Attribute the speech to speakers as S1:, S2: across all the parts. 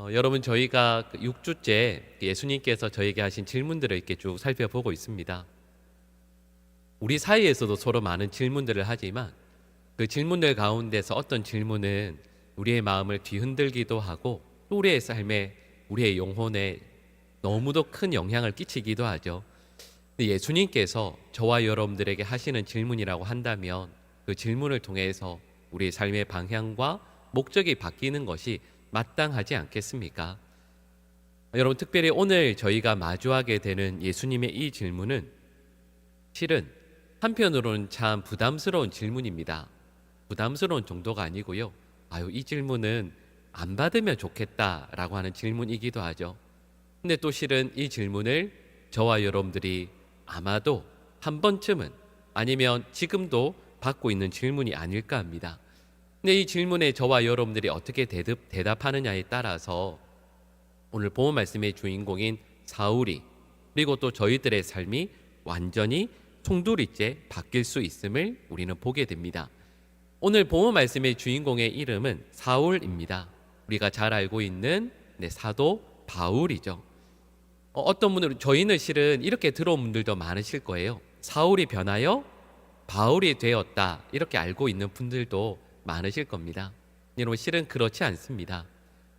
S1: 여러분 저희가 6주째 예수님께서 저에게 하신 질문들을 이렇게 쭉 살펴보고 있습니다. 우리 사이에서도 서로 많은 질문들을 하지만 그 질문들 가운데서 어떤 질문은 우리의 마음을 뒤흔들기도 하고 또 우리의 삶에 우리의 영혼에 너무도 큰 영향을 끼치기도 하죠. 예수님께서 저와 여러분들에게 하시는 질문이라고 한다면 그 질문을 통해서 우리의 삶의 방향과 목적이 바뀌는 것이 마땅하지 않겠습니까? 여러분 특별히 오늘 저희가 마주하게 되는 예수님의 이 질문은 실은 한편으로는 참 부담스러운 질문입니다. 부담스러운 정도가 아니고요. 이 질문은 안 받으면 좋겠다라고 하는 질문이기도 하죠. 근데 또 실은 이 질문을 저와 여러분들이 아마도 한 번쯤은 아니면 지금도 받고 있는 질문이 아닐까 합니다. 근데 이 질문에 저와 여러분들이 어떻게 대답하느냐에 따라서 오늘 본문 말씀의 주인공인 사울이 그리고 또 저희들의 삶이 완전히 송두리째 바뀔 수 있음을 우리는 보게 됩니다. 오늘 본문 말씀의 주인공의 이름은 사울입니다. 우리가 잘 알고 있는 사도 바울이죠. 어떤 분들은 저희는 실은 이렇게 들어온 분들도 많으실 거예요. 사울이 변하여 바울이 되었다 이렇게 알고 있는 분들도 많으실 겁니다. 여러분 실은 그렇지 않습니다.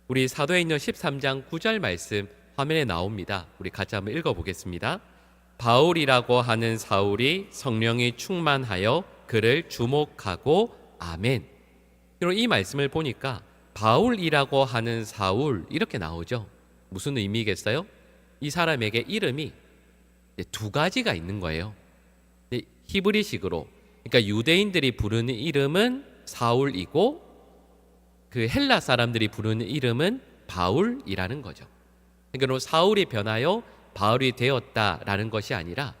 S1: 우리 사도행전 13장 9절 말씀 화면에 나옵니다. 우리 같이 한번 읽어보겠습니다. 바울이라고 하는 사울이 성령이 충만하여 그를 주목하고 아멘. 여러분 이 말씀을 보니까 바울이라고 하는 사울 이렇게 나오죠. 무슨 의미겠어요? 이 사람에게 이름이 두 가지가 있는 거예요. 히브리식으로 그러니까 유대인들이 부르는 이름은 사울이고 그 헬라 사람들이 부르는 이름은 바울이라는 거죠. 그러니까 사울이 변하여 바울이 되었다라는 것이 아니라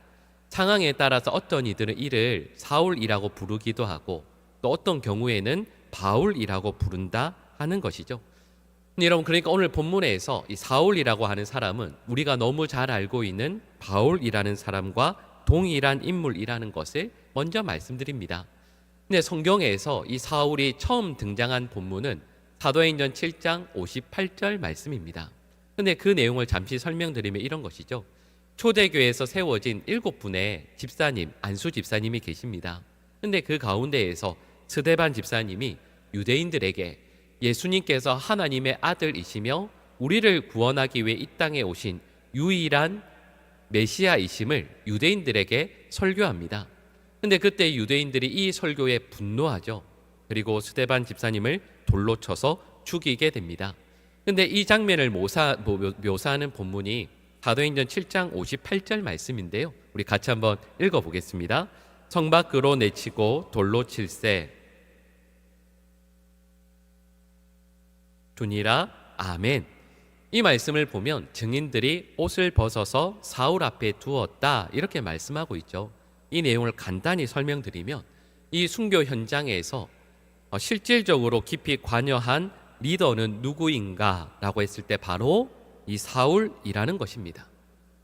S1: 상황에 따라서 어떤 이들은 이를 사울이라고 부르기도 하고 또 어떤 경우에는 바울이라고 부른다 하는 것이죠. 여러분 그러니까 오늘 본문에서 이 사울이라고 하는 사람은 우리가 너무 잘 알고 있는 바울이라는 사람과 동일한 인물이라는 것을 먼저 말씀드립니다. 근데 성경에서 이 사울이 처음 등장한 본문은 사도행전 7장 58절 말씀입니다. 근데 그 내용을 잠시 설명드리면 이런 것이죠. 초대교회에서 세워진 7분의 집사님, 안수 집사님이 계십니다. 근데 그 가운데에서 스데반 집사님이 유대인들에게 예수님께서 하나님의 아들이시며 우리를 구원하기 위해 이 땅에 오신 유일한 메시아이심을 유대인들에게 설교합니다. 근데 그때 유대인들이 이 설교에 분노하죠. 그리고 스데반 집사님을 돌로 쳐서 죽이게 됩니다. 근데 이 장면을 묘사하는 본문이 사도행전 7장 58절 말씀인데요. 우리 같이 한번 읽어보겠습니다. 성 밖으로 내치고 돌로 칠세 주니라 아멘. 이 말씀을 보면 증인들이 옷을 벗어서 사울 앞에 두었다 이렇게 말씀하고 있죠. 이 내용을 간단히 설명드리면 이 순교 현장에서 실질적으로 깊이 관여한 리더는 누구인가 라고 했을 때 바로 이 사울이라는 것입니다.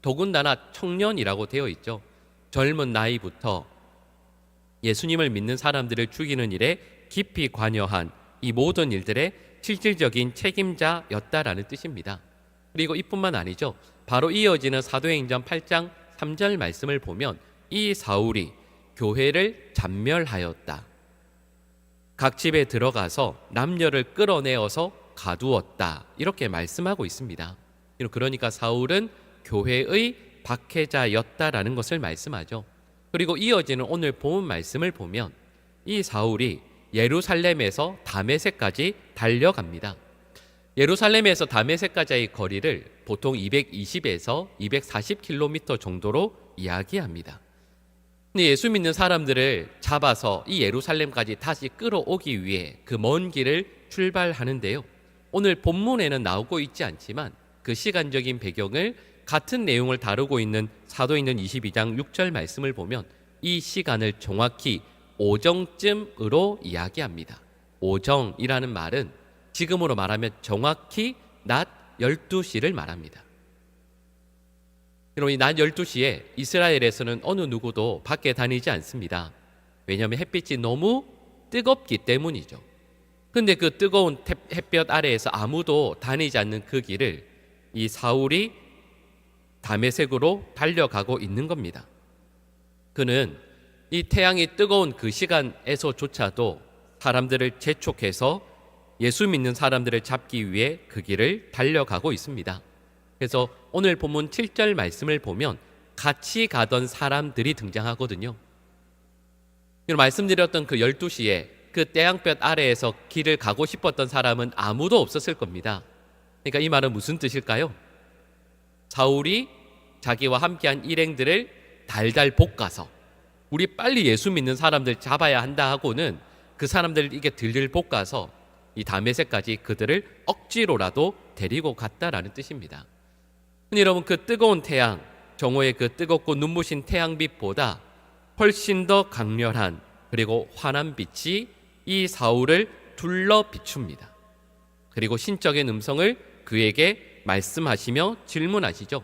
S1: 더군다나 청년이라고 되어 있죠. 젊은 나이부터 예수님을 믿는 사람들을 죽이는 일에 깊이 관여한 이 모든 일들의 실질적인 책임자였다라는 뜻입니다. 그리고 이뿐만 아니죠. 바로 이어지는 사도행전 8장 3절 말씀을 보면 이 사울이 교회를 잔멸하였다. 각 집에 들어가서 남녀를 끌어내어서 가두었다. 이렇게 말씀하고 있습니다. 그러니까 사울은 교회의 박해자였다라는 것을 말씀하죠. 그리고 이어지는 오늘 본문 말씀을 보면 이 사울이 예루살렘에서 다메섹까지 달려갑니다. 예루살렘에서 다메섹까지의 거리를 보통 220에서 240km 정도로 이야기합니다. 근데 예수 믿는 사람들을 잡아서 이 예루살렘까지 다시 끌어오기 위해 그 먼 길을 출발하는데요. 오늘 본문에는 나오고 있지 않지만 그 시간적인 배경을 같은 내용을 다루고 있는 사도행전 22장 6절 말씀을 보면 이 시간을 정확히 오정쯤으로 이야기합니다. 오정이라는 말은 지금으로 말하면 정확히 낮 12시를 말합니다. 여러분, 이 낮 12시에 이스라엘에서는 어느 누구도 밖에 다니지 않습니다. 왜냐하면 햇빛이 너무 뜨겁기 때문이죠. 근데 그 뜨거운 햇볕 아래에서 아무도 다니지 않는 그 길을 이 사울이 다메섹으로 달려가고 있는 겁니다. 그는 이 태양이 뜨거운 그 시간에서조차도 사람들을 재촉해서 예수 믿는 사람들을 잡기 위해 그 길을 달려가고 있습니다. 그래서 오늘 본문 7절 말씀을 보면 같이 가던 사람들이 등장하거든요. 말씀드렸던 그 12시에 그 태양볕 아래에서 길을 가고 싶었던 사람은 아무도 없었을 겁니다. 그러니까 이 말은 무슨 뜻일까요? 사울이 자기와 함께한 일행들을 달달 볶아서 우리 빨리 예수 믿는 사람들 잡아야 한다 하고는 그 사람들을 이게 들들 볶아서 이 다메섹까지 그들을 억지로라도 데리고 갔다라는 뜻입니다. 여러분, 그 뜨거운 태양, 정오의 그 뜨겁고 눈부신 태양빛보다 훨씬 더 강렬한 그리고 환한 빛이 이 사울을 둘러 비춥니다. 그리고 신적인 음성을 그에게 말씀하시며 질문하시죠.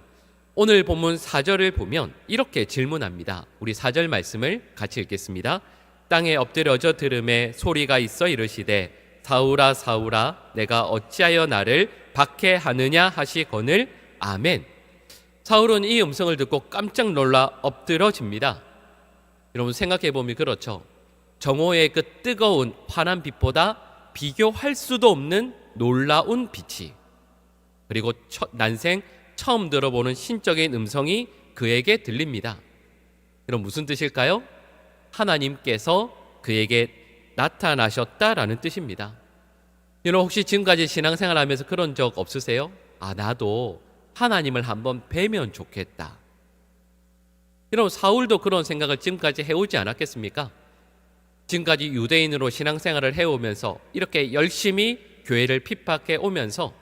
S1: 오늘 본문 4절을 보면 이렇게 질문합니다. 우리 4절 말씀을 같이 읽겠습니다. 땅에 엎드려져 들음에 소리가 있어 이르시되 사울아 사울아 내가 어찌하여 나를 박해하느냐 하시거늘 아멘. 사울은 이 음성을 듣고 깜짝 놀라 엎드러집니다. 여러분 생각해 보면 그렇죠. 정오의 그 뜨거운 환한 빛보다 비교할 수도 없는 놀라운 빛이, 그리고 난생 처음 들어보는 신적인 음성이 그에게 들립니다. 여러분 무슨 뜻일까요? 하나님께서 그에게 나타나셨다라는 뜻입니다. 여러분 혹시 지금까지 신앙생활하면서 그런 적 없으세요? 나도 하나님을 한번 뵈면 좋겠다. 여러분 사울도 그런 생각을 지금까지 해오지 않았겠습니까? 지금까지 유대인으로 신앙생활을 해오면서 이렇게 열심히 교회를 핍박해 오면서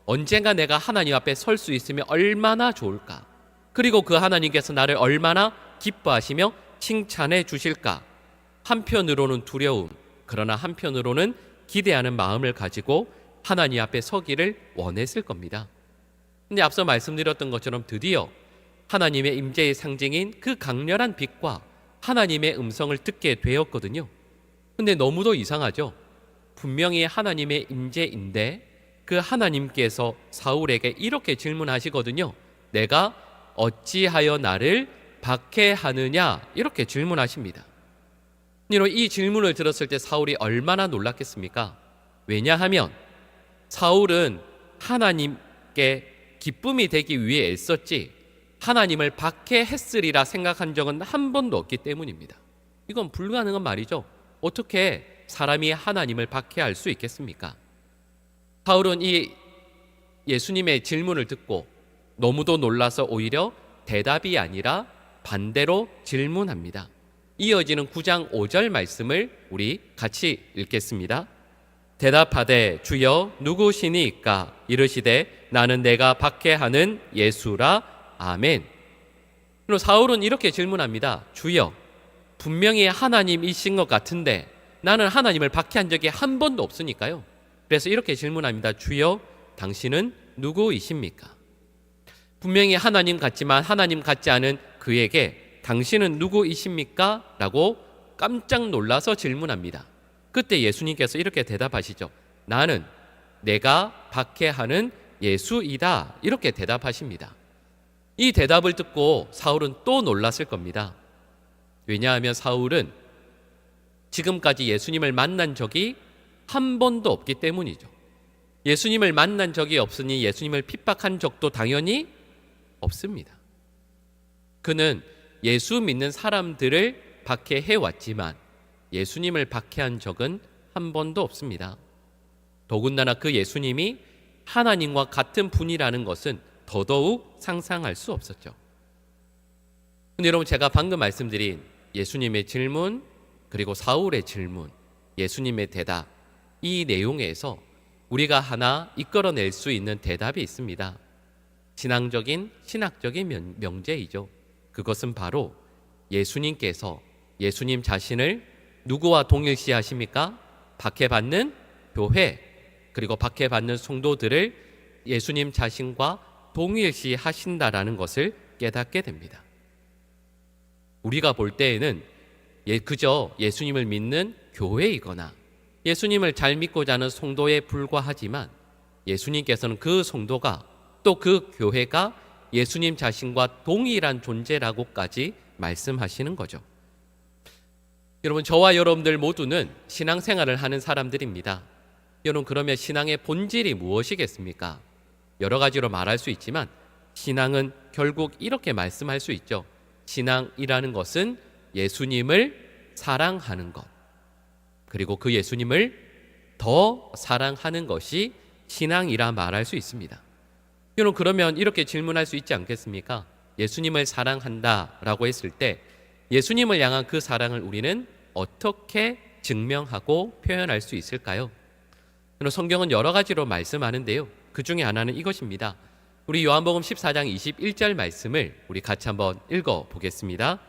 S1: 언젠가 내가 하나님 앞에 설 수 있으면 얼마나 좋을까, 그리고 그 하나님께서 나를 얼마나 기뻐하시며 칭찬해 주실까. 한편으로는 두려움, 그러나 한편으로는 기대하는 마음을 가지고 하나님 앞에 서기를 원했을 겁니다. 근데 앞서 말씀드렸던 것처럼 드디어 하나님의 임재의 상징인 그 강렬한 빛과 하나님의 음성을 듣게 되었거든요. 근데 너무도 이상하죠. 분명히 하나님의 임재인데 그 하나님께서 사울에게 이렇게 질문하시거든요. 내가 어찌하여 나를 박해하느냐, 이렇게 질문하십니다. 이 질문을 들었을 때 사울이 얼마나 놀랐겠습니까? 왜냐하면 사울은 하나님께 기쁨이 되기 위해 애썼지 하나님을 박해했으리라 생각한 적은 한 번도 없기 때문입니다. 이건 불가능한 말이죠. 어떻게 사람이 하나님을 박해할 수 있겠습니까? 사울은 이 예수님의 질문을 듣고 너무도 놀라서 오히려 대답이 아니라 반대로 질문합니다. 이어지는 9장 5절 말씀을 우리 같이 읽겠습니다. 대답하되 주여 누구시니까? 이르시되 나는 내가 박해하는 예수라. 아멘. 그리고 사울은 이렇게 질문합니다. 주여, 분명히 하나님이신 것 같은데 나는 하나님을 박해한 적이 한 번도 없으니까요. 그래서 이렇게 질문합니다. 주여, 당신은 누구이십니까? 분명히 하나님 같지만 하나님 같지 않은 그에게 당신은 누구이십니까? 라고 깜짝 놀라서 질문합니다. 그때 예수님께서 이렇게 대답하시죠. 나는 내가 박해하는 예수이다. 이렇게 대답하십니다. 이 대답을 듣고 사울은 또 놀랐을 겁니다. 왜냐하면 사울은 지금까지 예수님을 만난 적이 한 번도 없기 때문이죠. 예수님을 만난 적이 없으니 예수님을 핍박한 적도 당연히 없습니다. 그는 예수 믿는 사람들을 박해해 왔지만 예수님을 박해한 적은 한 번도 없습니다. 더군다나 그 예수님이 하나님과 같은 분이라는 것은 더더욱 상상할 수 없었죠. 근데 여러분, 제가 방금 말씀드린 예수님의 질문, 그리고 사울의 질문, 예수님의 대답, 이 내용에서 우리가 하나 이끌어낼 수 있는 대답이 있습니다. 신앙적인, 신학적인 명제이죠. 그것은 바로 예수님께서 예수님 자신을 누구와 동일시하십니까? 박해받는 교회, 그리고 박해받는 성도들을 예수님 자신과 동일시하신다라는 것을 깨닫게 됩니다. 우리가 볼 때에는 그저 예수님을 믿는 교회이거나 예수님을 잘 믿고자 하는 성도에 불과하지만 예수님께서는 그 성도가 또 그 교회가 예수님 자신과 동일한 존재라고까지 말씀하시는 거죠. 여러분, 저와 여러분들 모두는 신앙생활을 하는 사람들입니다. 여러분, 그러면 신앙의 본질이 무엇이겠습니까? 여러 가지로 말할 수 있지만 신앙은 결국 이렇게 말씀할 수 있죠. 신앙이라는 것은 예수님을 사랑하는 것, 그리고 그 예수님을 더 사랑하는 것이 신앙이라 말할 수 있습니다. 여러분, 그러면 이렇게 질문할 수 있지 않겠습니까? 예수님을 사랑한다라고 했을 때 예수님을 향한 그 사랑을 우리는 어떻게 증명하고 표현할 수 있을까요? 성경은 여러 가지로 말씀하는데요. 그 중에 하나는 이것입니다. 우리 요한복음 14장 21절 말씀을 우리 같이 한번 읽어보겠습니다.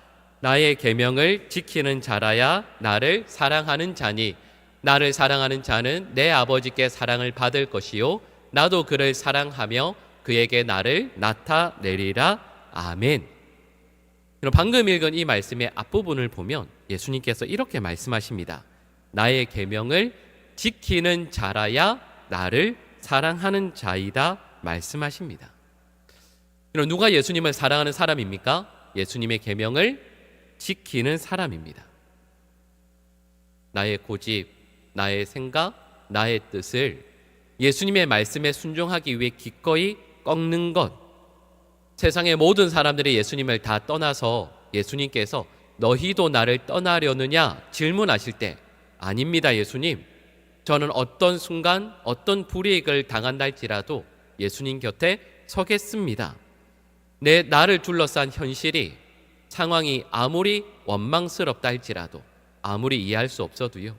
S1: 나의 계명을 지키는 자라야 나를 사랑하는 자니 나를 사랑하는 자는 내 아버지께 사랑을 받을 것이요 나도 그를 사랑하며 그에게 나를 나타내리라. 아멘. 방금 읽은 이 말씀의 앞부분을 보면 예수님께서 이렇게 말씀하십니다. 나의 계명을 지키는 자라야 나를 사랑하는 자이다 말씀하십니다. 누가 예수님을 사랑하는 사람입니까? 예수님의 계명을 지키는 사람입니다. 나의 고집, 나의 생각, 나의 뜻을 예수님의 말씀에 순종하기 위해 기꺼이 꺾는 것. 세상의 모든 사람들이 예수님을 다 떠나서 예수님께서 너희도 나를 떠나려느냐 질문하실 때 아닙니다, 예수님. 저는 어떤 순간 어떤 불이익을 당한다 할지라도 예수님 곁에 서겠습니다. 나를 둘러싼 현실이 상황이 아무리 원망스럽다 할지라도 아무리 이해할 수 없어도요,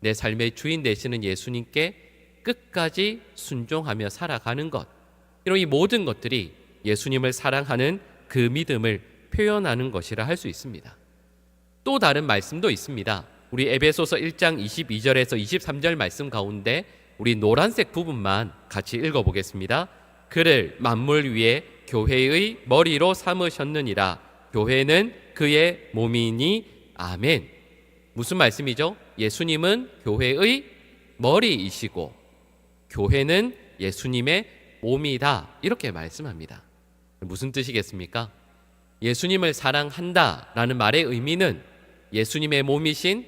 S1: 내 삶의 주인 되시는 예수님께 끝까지 순종하며 살아가는 것, 이런 이 모든 것들이 예수님을 사랑하는 그 믿음을 표현하는 것이라 할 수 있습니다. 또 다른 말씀도 있습니다. 우리 에베소서 1장 22절에서 23절 말씀 가운데 우리 노란색 부분만 같이 읽어보겠습니다. 그를 만물 위에 교회의 머리로 삼으셨느니라. 교회는 그의 몸이니. 아멘. 무슨 말씀이죠? 예수님은 교회의 머리이시고 교회는 예수님의 몸이다, 이렇게 말씀합니다. 무슨 뜻이겠습니까? 예수님을 사랑한다라는 말의 의미는 예수님의 몸이신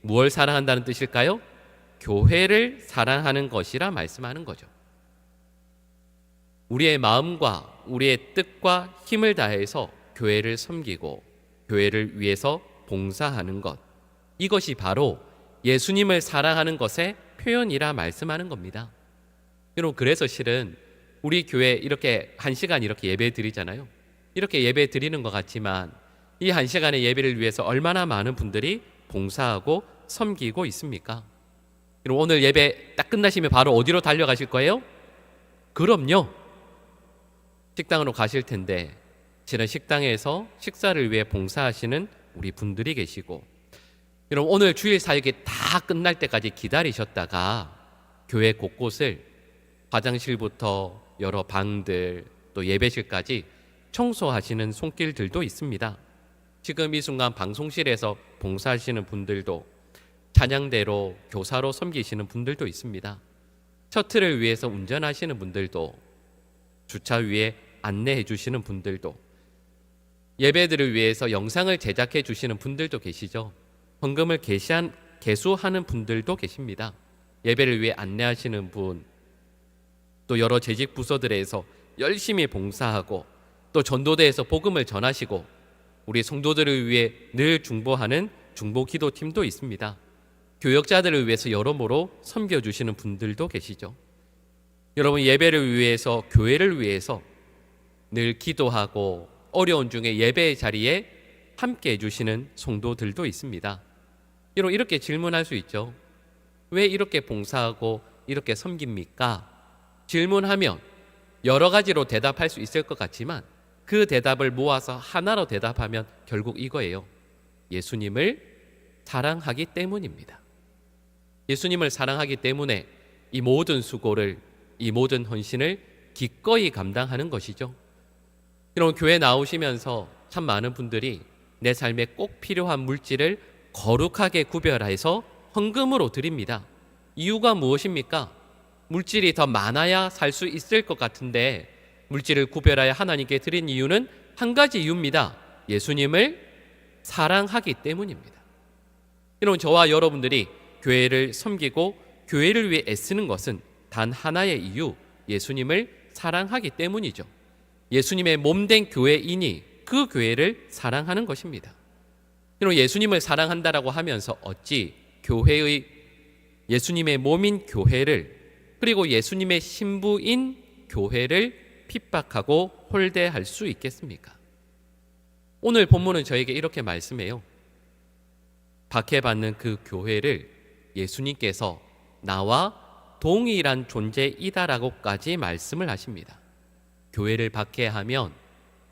S1: 무엇을 사랑한다는 뜻일까요? 교회를 사랑하는 것이라 말씀하는 거죠. 우리의 마음과 우리의 뜻과 힘을 다해서 교회를 섬기고 교회를 위해서 봉사하는 것, 이것이 바로 예수님을 사랑하는 것의 표현이라 말씀하는 겁니다. 여러분, 그래서 실은 우리 교회 이렇게 1시간 이렇게 예배 드리잖아요. 이렇게 예배 드리는 것 같지만 이 1시간의 예배를 위해서 얼마나 많은 분들이 봉사하고 섬기고 있습니까? 여러분, 오늘 예배 딱 끝나시면 바로 어디로 달려가실 거예요? 그럼요, 식당으로 가실 텐데 실은 식당에서 식사를 위해 봉사하시는 우리 분들이 계시고, 여러분, 오늘 주일 사역이 다 끝날 때까지 기다리셨다가 교회 곳곳을 화장실부터 여러 방들 또 예배실까지 청소하시는 손길들도 있습니다. 지금 이 순간 방송실에서 봉사하시는 분들도, 찬양대로 교사로 섬기시는 분들도 있습니다. 셔틀을 위해서 운전하시는 분들도, 주차 위에 안내해 주시는 분들도, 예배들을 위해서 영상을 제작해 주시는 분들도 계시죠. 헌금을 개수하는 분들도 계십니다. 예배를 위해 안내하시는 분, 또 여러 재직 부서들에서 열심히 봉사하고 또 전도대에서 복음을 전하시고 우리 성도들을 위해 늘 중보하는 중보기도팀도 있습니다. 교역자들을 위해서 여러모로 섬겨주시는 분들도 계시죠. 여러분, 예배를 위해서, 교회를 위해서 늘 기도하고 어려운 중에 예배의 자리에 함께 해주시는 성도들도 있습니다. 여러분, 이렇게 질문할 수 있죠. 왜 이렇게 봉사하고 이렇게 섬깁니까? 질문하면 여러 가지로 대답할 수 있을 것 같지만 그 대답을 모아서 하나로 대답하면 결국 이거예요. 예수님을 사랑하기 때문입니다. 예수님을 사랑하기 때문에 이 모든 수고를, 이 모든 헌신을 기꺼이 감당하는 것이죠. 여러분, 교회 나오시면서 참 많은 분들이 내 삶에 꼭 필요한 물질을 거룩하게 구별해서 헌금으로 드립니다. 이유가 무엇입니까? 물질이 더 많아야 살 수 있을 것 같은데 물질을 구별하여 하나님께 드린 이유는 한 가지 이유입니다. 예수님을 사랑하기 때문입니다. 여러분, 저와 여러분들이 교회를 섬기고 교회를 위해 애쓰는 것은 단 하나의 이유, 예수님을 사랑하기 때문이죠. 예수님의 몸된 교회인이 그 교회를 사랑하는 것입니다. 여러분, 예수님을 사랑한다라고 하면서 어찌 교회의 예수님의 몸인 교회를, 그리고 예수님의 신부인 교회를 핍박하고 홀대할 수 있겠습니까? 오늘 본문은 저에게 이렇게 말씀해요. 박해받는 그 교회를 예수님께서 나와 동일한 존재이다라고까지 말씀을 하십니다. 교회를 박해하면,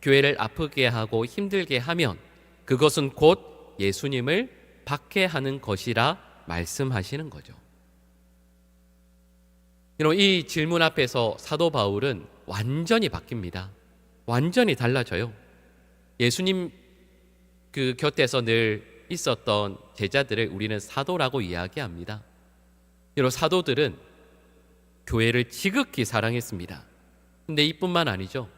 S1: 교회를 아프게 하고 힘들게 하면 그것은 곧 예수님을 박해하는 것이라 말씀하시는 거죠. 여러분, 이 질문 앞에서 사도 바울은 완전히 바뀝니다. 완전히 달라져요. 예수님 그 곁에서 늘 있었던 제자들을 우리는 사도라고 이야기합니다. 여러분, 사도들은 교회를 지극히 사랑했습니다. 근데 이뿐만 아니죠.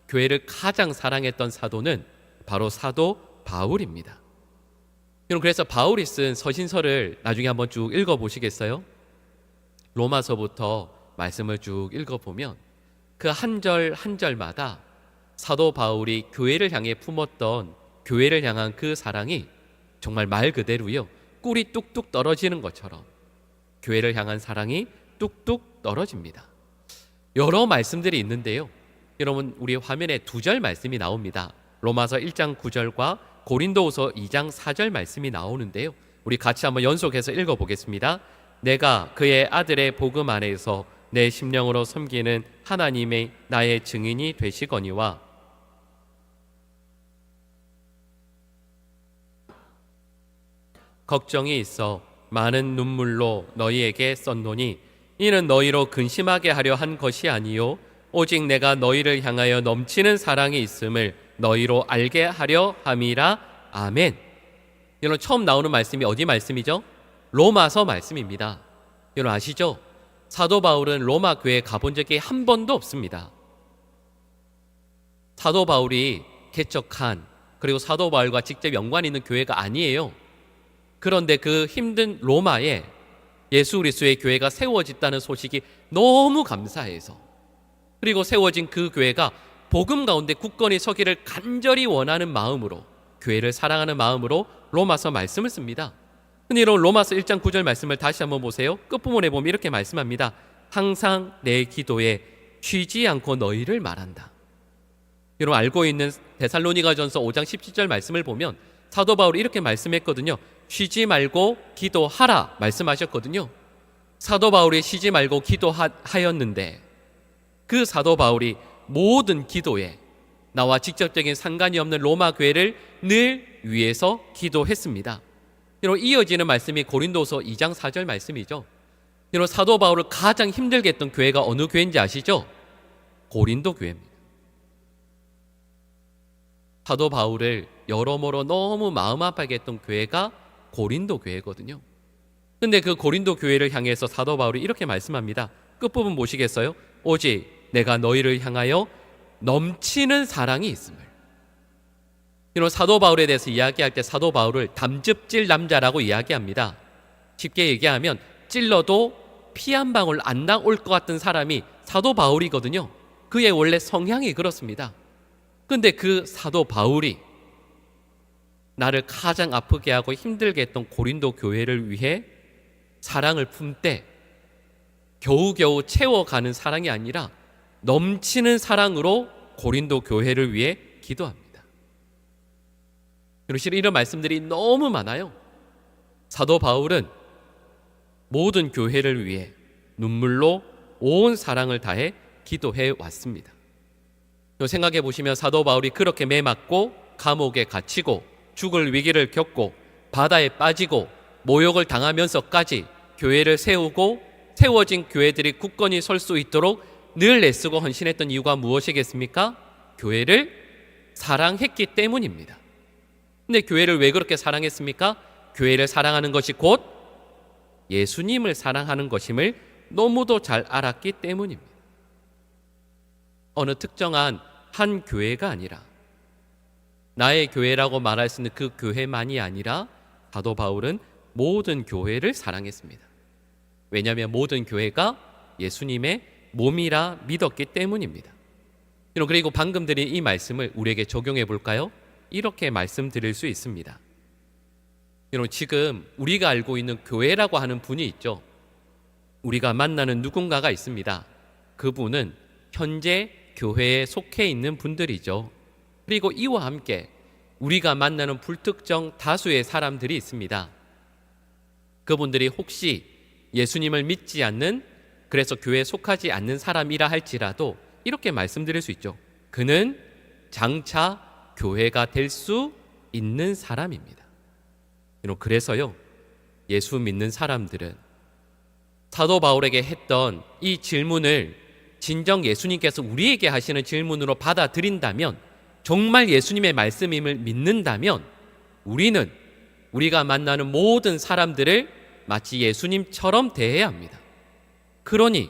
S1: 교회를 가장 사랑했던 사도는 바로 사도 바울입니다. 여러분, 그래서 바울이 쓴 서신서를 나중에 한번 쭉 읽어보시겠어요? 로마서부터 말씀을 쭉 읽어보면 그 한 절 한 절마다 사도 바울이 교회를 향해 품었던, 교회를 향한 그 사랑이 정말 말 그대로요, 꿀이 뚝뚝 떨어지는 것처럼 교회를 향한 사랑이 뚝뚝 떨어집니다. 여러 말씀들이 있는데요, 여러분, 우리 화면에 두 절 말씀이 나옵니다. 로마서 1장 9절과 고린도후서 2장 4절 말씀이 나오는데요, 우리 같이 한번 연속해서 읽어보겠습니다. 내가 그의 아들의 복음 안에서 내 심령으로 섬기는 하나님의 나의 증인이 되시거니와 걱정이 있어 많은 눈물로 너희에게 썼노니 이는 너희로 근심하게 하려 한 것이 아니요 오직 내가 너희를 향하여 넘치는 사랑이 있음을 너희로 알게 하려 함이라. 아멘. 여러분, 처음 나오는 말씀이 어디 말씀이죠? 로마서 말씀입니다. 여러분 아시죠? 사도 바울은 로마 교회에 가본 적이 한 번도 없습니다. 사도 바울이 개척한, 그리고 사도 바울과 직접 연관이 있는 교회가 아니에요. 그런데 그 힘든 로마에 예수 그리스도의 교회가 세워졌다는 소식이 너무 감사해서, 그리고 세워진 그 교회가 복음 가운데 굳건히 서기를 간절히 원하는 마음으로, 교회를 사랑하는 마음으로 로마서 말씀을 씁니다. 근데 여러분, 로마서 1장 9절 말씀을 다시 한번 보세요. 끝부분에 보면 이렇게 말씀합니다. 항상 내 기도에 쉬지 않고 너희를 말한다. 여러분, 알고 있는 데살로니가전서 5장 17절 말씀을 보면 사도 바울이 이렇게 말씀했거든요. 쉬지 말고 기도하라 말씀하셨거든요. 사도 바울이 쉬지 말고 기도하였는데 그 사도 바울이 모든 기도에 나와 직접적인 상관이 없는 로마 교회를 늘 위해서 기도했습니다. 여러분, 이어지는 말씀이 고린도서 2장 4절 말씀이죠. 여러분, 사도 바울을 가장 힘들게 했던 교회가 어느 교회인지 아시죠? 고린도 교회입니다. 사도 바울을 여러모로 너무 마음 아파하게 했던 교회가 고린도 교회거든요. 근데 그 고린도 교회를 향해서 사도 바울이 이렇게 말씀합니다. 끝부분 보시겠어요? 오직 내가 너희를 향하여 넘치는 사랑이 있음을. 여러분, 사도 바울에 대해서 이야기할 때 사도 바울을 담즙질 남자라고 이야기합니다. 쉽게 얘기하면 찔러도 피 한 방울 안 나올 것 같은 사람이 사도 바울이거든요. 그의 원래 성향이 그렇습니다. 근데 그 사도 바울이 나를 가장 아프게 하고 힘들게 했던 고린도 교회를 위해 사랑을 품되 겨우겨우 채워가는 사랑이 아니라 넘치는 사랑으로 고린도 교회를 위해 기도합니다. 실은 이런 말씀들이 너무 많아요. 사도 바울은 모든 교회를 위해 눈물로 온 사랑을 다해 기도해 왔습니다. 생각해 보시면 사도 바울이 그렇게 매맞고 감옥에 갇히고 죽을 위기를 겪고 바다에 빠지고 모욕을 당하면서까지 교회를 세우고 세워진 교회들이 굳건히 설 수 있도록 늘 애쓰고 헌신했던 이유가 무엇이겠습니까? 교회를 사랑했기 때문입니다. 근데 교회를 왜 그렇게 사랑했습니까? 교회를 사랑하는 것이 곧 예수님을 사랑하는 것임을 너무도 잘 알았기 때문입니다. 어느 특정한 한 교회가 아니라 나의 교회라고 말할 수 있는 그 교회만이 아니라 사도 바울은 모든 교회를 사랑했습니다. 왜냐하면 모든 교회가 예수님의 몸이라 믿었기 때문입니다. 그리고 방금 드린 이 말씀을 우리에게 적용해 볼까요? 이렇게 말씀드릴 수 있습니다. 지금 우리가 알고 있는 교회라고 하는 분이 있죠. 우리가 만나는 누군가가 있습니다. 그분은 현재 교회에 속해 있는 분들이죠. 그리고 이와 함께 우리가 만나는 불특정 다수의 사람들이 있습니다. 그분들이 혹시 예수님을 믿지 않는, 그래서 교회에 속하지 않는 사람이라 할지라도 이렇게 말씀드릴 수 있죠. 그는 장차 교회가 될 수 있는 사람입니다. 그래서요, 예수 믿는 사람들은 사도 바울에게 했던 이 질문을 진정 예수님께서 우리에게 하시는 질문으로 받아들인다면, 정말 예수님의 말씀임을 믿는다면 우리는 우리가 만나는 모든 사람들을 마치 예수님처럼 대해야 합니다. 그러니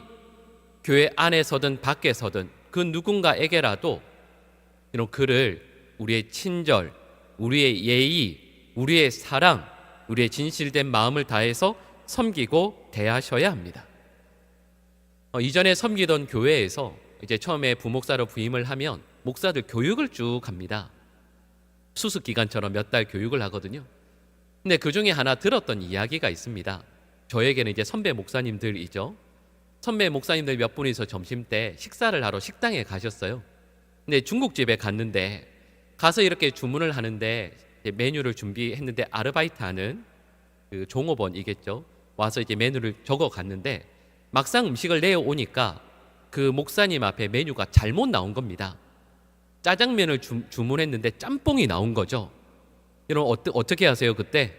S1: 교회 안에서든 밖에서든 그 누군가에게라도 그를 우리의 친절, 우리의 예의, 우리의 사랑, 우리의 진실된 마음을 다해서 섬기고 대하셔야 합니다. 이전에 섬기던 교회에서 이제 처음에 부목사로 부임을 하면 목사들 교육을 쭉 합니다. 수습기간처럼 몇 달 교육을 하거든요. 근데 그 중에 하나 들었던 이야기가 있습니다. 저에게는 이제 선배 목사님들이죠. 선배 목사님들 몇 분이서 점심 때 식사를 하러 식당에 가셨어요. 근데 중국집에 갔는데 가서 이렇게 주문을 하는데 메뉴를 준비했는데 아르바이트하는 그 종업원이겠죠. 와서 이제 메뉴를 적어 갔는데 막상 음식을 내어오니까 그 목사님 앞에 메뉴가 잘못 나온 겁니다. 짜장면을 주문했는데 짬뽕이 나온 거죠. 여러분 어떻게 하세요 그때?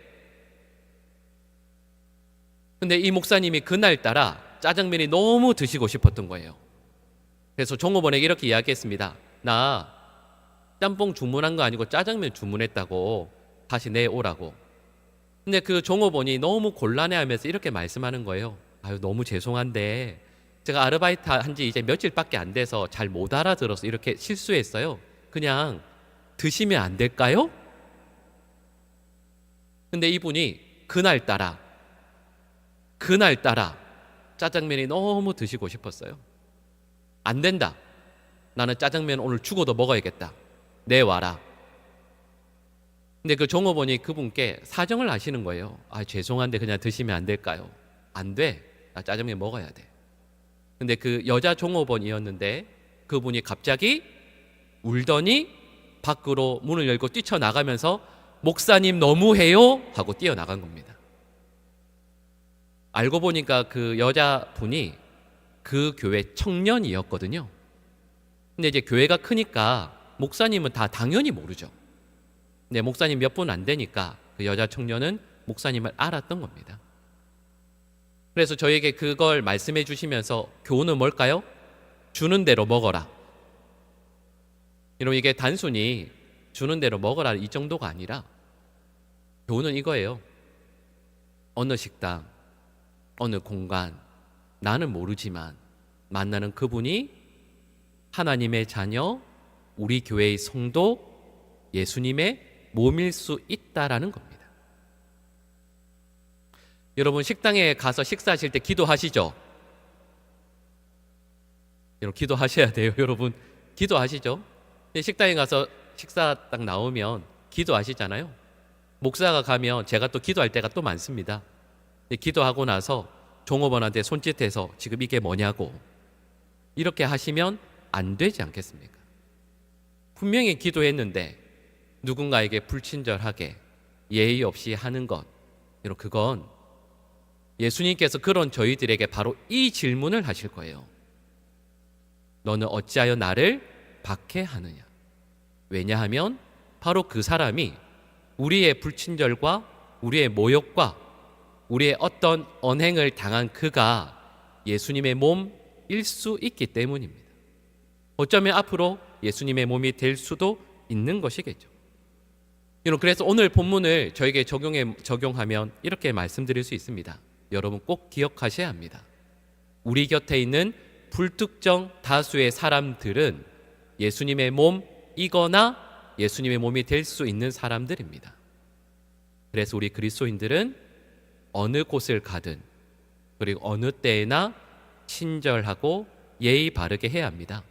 S1: 근데 이 목사님이 그날따라 짜장면이 너무 드시고 싶었던 거예요. 그래서 종업원에게 이렇게 이야기했습니다. 나 짬뽕 주문한 거 아니고 짜장면 주문했다고, 다시 내오라고. 근데 그 종업원이 너무 곤란해하면서 이렇게 말씀하는 거예요. 아유, 너무 죄송한데 제가 아르바이트 한 지 이제 며칠밖에 안 돼서 잘 못 알아들어서 이렇게 실수했어요. 그냥 드시면 안 될까요? 근데 이분이 그날따라 짜장면이 너무 드시고 싶었어요. 안 된다. 나는 짜장면 오늘 죽어도 먹어야겠다. 내와라. 근데 그 종업원이 그분께 사정을 하시는 거예요. 아, 죄송한데 그냥 드시면 안 될까요? 안 돼. 나 짜장면 먹어야 돼. 근데 그 여자 종업원이었는데 그분이 갑자기 울더니 밖으로 문을 열고 뛰쳐나가면서 목사님 너무해요 하고 뛰어나간 겁니다. 알고 보니까 그 여자분이 그 교회 청년이었거든요. 근데 이제 교회가 크니까 목사님은 다 당연히 모르죠. 근데 목사님 몇 분 안 되니까 그 여자 청년은 목사님을 알았던 겁니다. 그래서 저에게 그걸 말씀해 주시면서 교훈은 뭘까요? 주는 대로 먹어라. 여러분, 이게 단순히 주는 대로 먹어라 이 정도가 아니라 교훈은 이거예요. 어느 식당, 어느 공간, 나는 모르지만 만나는 그분이 하나님의 자녀, 우리 교회의 성도, 예수님의 몸일 수 있다라는 겁니다. 여러분, 식당에 가서 식사하실 때 기도하시죠? 여러분, 기도하셔야 돼요. 여러분, 기도하시죠? 식당에 가서 식사 딱 나오면 기도하시잖아요. 목사가 가면 제가 또 기도할 때가 또 많습니다. 기도하고 나서 종업원한테 손짓해서 지금 이게 뭐냐고 이렇게 하시면 안 되지 않겠습니까? 분명히 기도했는데 누군가에게 불친절하게 예의 없이 하는 것, 그건 예수님께서 그런 저희들에게 바로 이 질문을 하실 거예요. 너는 어찌하여 나를 박해하느냐? 왜냐하면 바로 그 사람이 우리의 불친절과 우리의 모욕과 우리의 어떤 언행을 당한 그가 예수님의 몸일 수 있기 때문입니다. 어쩌면 앞으로 예수님의 몸이 될 수도 있는 것이겠죠. 그래서 오늘 본문을 저에게 적용하면 이렇게 말씀드릴 수 있습니다. 여러분 꼭 기억하셔야 합니다. 우리 곁에 있는 불특정 다수의 사람들은 예수님의 몸이거나 예수님의 몸이 될 수 있는 사람들입니다. 그래서 우리 그리스도인들은 어느 곳을 가든 그리고 어느 때에나 친절하고 예의 바르게 해야 합니다.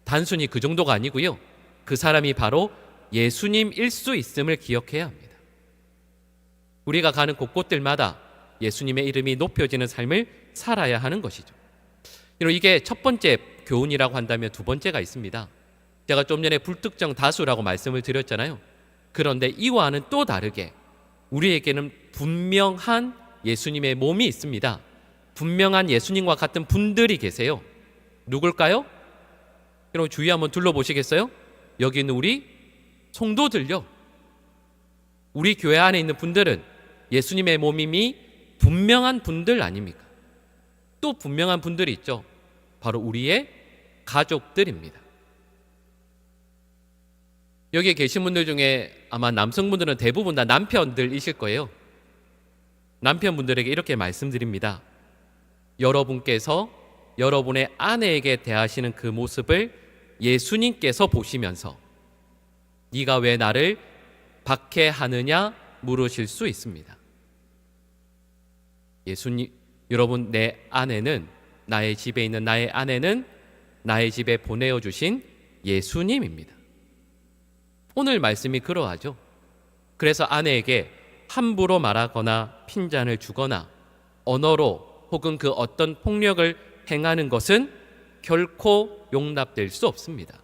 S1: 단순히 그 정도가 아니고요. 그 사람이 바로 예수님일 수 있음을 기억해야 합니다. 우리가 가는 곳곳들마다 예수님의 이름이 높여지는 삶을 살아야 하는 것이죠. 이게 첫 번째 교훈이라고 한다면 두 번째가 있습니다. 제가 좀 전에 불특정 다수라고 말씀을 드렸잖아요. 그런데 이와는 또 다르게 우리에게는 분명한 예수님의 몸이 있습니다. 분명한 예수님과 같은 분들이 계세요. 누굴까요? 여러분 주위 한번 둘러보시겠어요? 여기 있는 우리 성도들요. 우리 교회 안에 있는 분들은 예수님의 몸임이 분명한 분들 아닙니까? 또 분명한 분들이 있죠. 바로 우리의 가족들입니다. 여기에 계신 분들 중에 아마 남성분들은 대부분 다 남편들이실 거예요. 남편분들에게 이렇게 말씀드립니다. 여러분께서 여러분의 아내에게 대하시는 그 모습을 예수님께서 보시면서 네가 왜 나를 박해하느냐 물으실 수 있습니다. 예수님, 여러분 내 아내는 나의 집에 있는 나의 아내는 나의 집에 보내어 주신 예수님입니다. 오늘 말씀이 그러하죠. 그래서 아내에게 함부로 말하거나 핀잔을 주거나 언어로 혹은 그 어떤 폭력을 행하는 것은 결코 용납될 수 없습니다.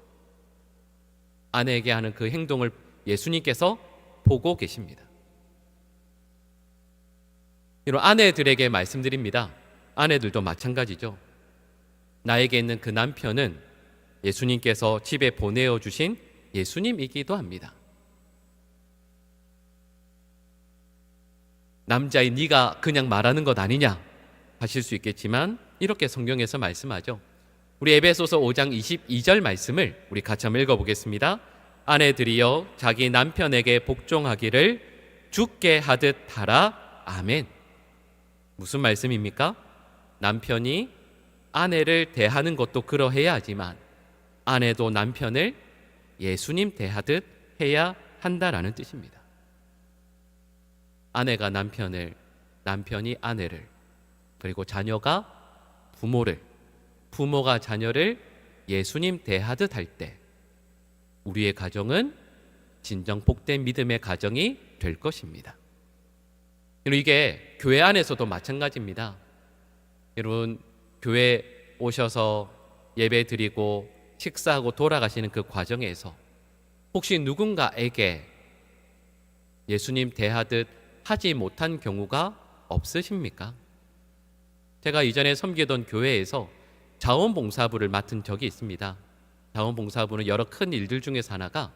S1: 아내에게 하는 그 행동을 예수님께서 보고 계십니다. 이런 아내들에게 말씀드립니다. 아내들도 마찬가지죠. 나에게 있는 그 남편은 예수님께서 집에 보내어 주신 예수님이기도 합니다. 남자인 네가 그냥 말하는 것 아니냐 하실 수 있겠지만 이렇게 성경에서 말씀하죠. 우리 에베소서 5장 22절 말씀을 우리 같이 한번 읽어보겠습니다. 아내들이여 자기 남편에게 복종하기를 주께 하듯 하라. 아멘. 무슨 말씀입니까? 남편이 아내를 대하는 것도 그러해야 하지만 아내도 남편을 예수님 대하듯 해야 한다라는 뜻입니다. 아내가 남편을, 남편이 아내를, 그리고 자녀가 부모를, 부모가 자녀를 예수님 대하듯 할 때 우리의 가정은 진정 복된 믿음의 가정이 될 것입니다. 이게 교회 안에서도 마찬가지입니다. 여러분 교회 오셔서 예배 드리고 식사하고 돌아가시는 그 과정에서 혹시 누군가에게 예수님 대하듯 하지 못한 경우가 없으십니까? 제가 이전에 섬기던 교회에서 자원봉사부를 맡은 적이 있습니다. 자원봉사부는 여러 큰 일들 중에서 하나가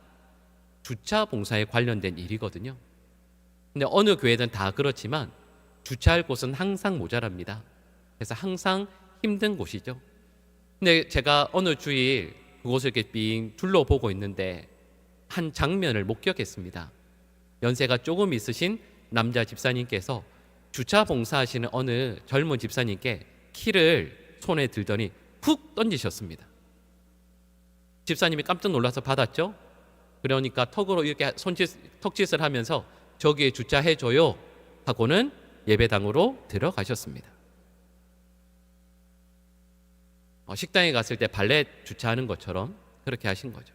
S1: 주차 봉사에 관련된 일이거든요. 근데 어느 교회든 다 그렇지만 주차할 곳은 항상 모자랍니다. 그래서 항상 힘든 곳이죠. 근데 제가 어느 주일 그곳을 이렇게 빙 둘러보고 있는데 한 장면을 목격했습니다. 연세가 조금 있으신 남자 집사님께서 주차 봉사하시는 어느 젊은 집사님께 키를 손에 들더니 훅 던지셨습니다. 집사님이 깜짝 놀라서 받았죠. 그러니까 턱으로 이렇게 턱짓을 하면서 저기에 주차해줘요 하고는 예배당으로 들어가셨습니다. 식당에 갔을 때 발레 주차하는 것처럼 그렇게 하신 거죠.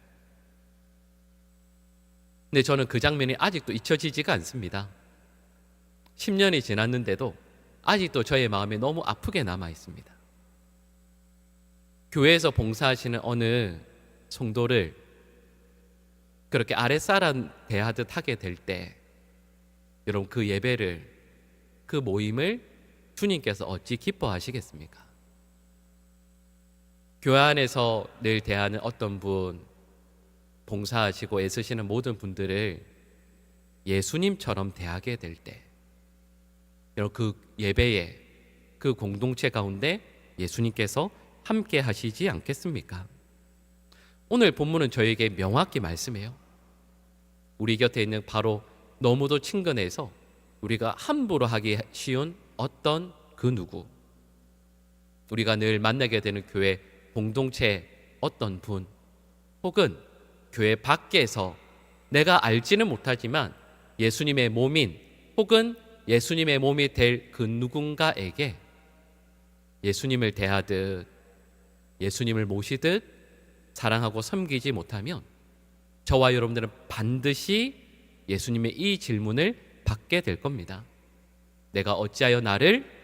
S1: 근데 저는 그 장면이 아직도 잊혀지지가 않습니다. 10년이 지났는데도 아직도 저의 마음에 너무 아프게 남아 있습니다. 교회에서 봉사하시는 어느 성도를 그렇게 아랫사람 대하듯 하게 될 때 여러분 그 예배를, 그 모임을 주님께서 어찌 기뻐하시겠습니까? 교회 안에서 늘 대하는 어떤 분, 봉사하시고 애쓰시는 모든 분들을 예수님처럼 대하게 될 때 여러분 그 예배에, 그 공동체 가운데 예수님께서 함께 하시지 않겠습니까? 오늘 본문은 저에게 명확히 말씀해요. 우리 곁에 있는 바로 너무도 친근해서 우리가 함부로 하기 쉬운 어떤 그 누구, 우리가 늘 만나게 되는 교회 공동체 어떤 분, 혹은 교회 밖에서 내가 알지는 못하지만 예수님의 몸인 혹은 예수님의 몸이 될 그 누군가에게 예수님을 대하듯 예수님을 모시듯 사랑하고 섬기지 못하면 저와 여러분들은 반드시 예수님의 이 질문을 받게 될 겁니다. 내가 어찌하여 나를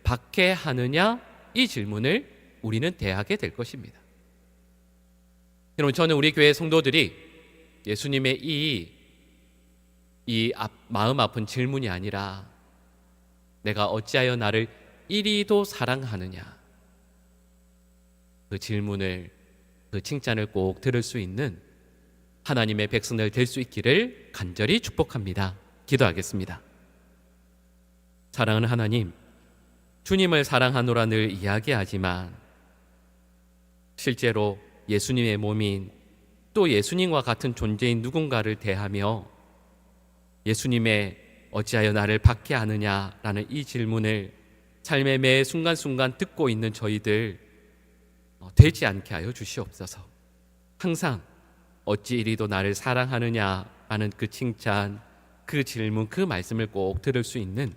S1: 박해하느냐? 이 질문을 우리는 대하게 될 것입니다. 여러분, 저는 우리 교회 성도들이 예수님의 마음 아픈 질문이 아니라 내가 어찌하여 나를 이리도 사랑하느냐, 그 질문을, 그 칭찬을 꼭 들을 수 있는 하나님의 백성들 될 수 있기를 간절히 축복합니다. 기도하겠습니다. 사랑하는 하나님, 주님을 사랑하노라 늘 이야기하지만 실제로 예수님의 몸인 또 예수님과 같은 존재인 누군가를 대하며 예수님의 어찌하여 나를 박해하느냐라는 이 질문을 삶의 매 순간순간 듣고 있는 저희들 되지 않게 하여 주시옵소서. 항상 어찌 이리도 나를 사랑하느냐라는 그 칭찬, 그 질문, 그 말씀을 꼭 들을 수 있는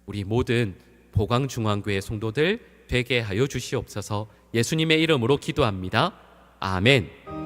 S1: 우리 모든 보광중앙교회 성도들 되게 하여 주시옵소서. 예수님의 이름으로 기도합니다. 아멘.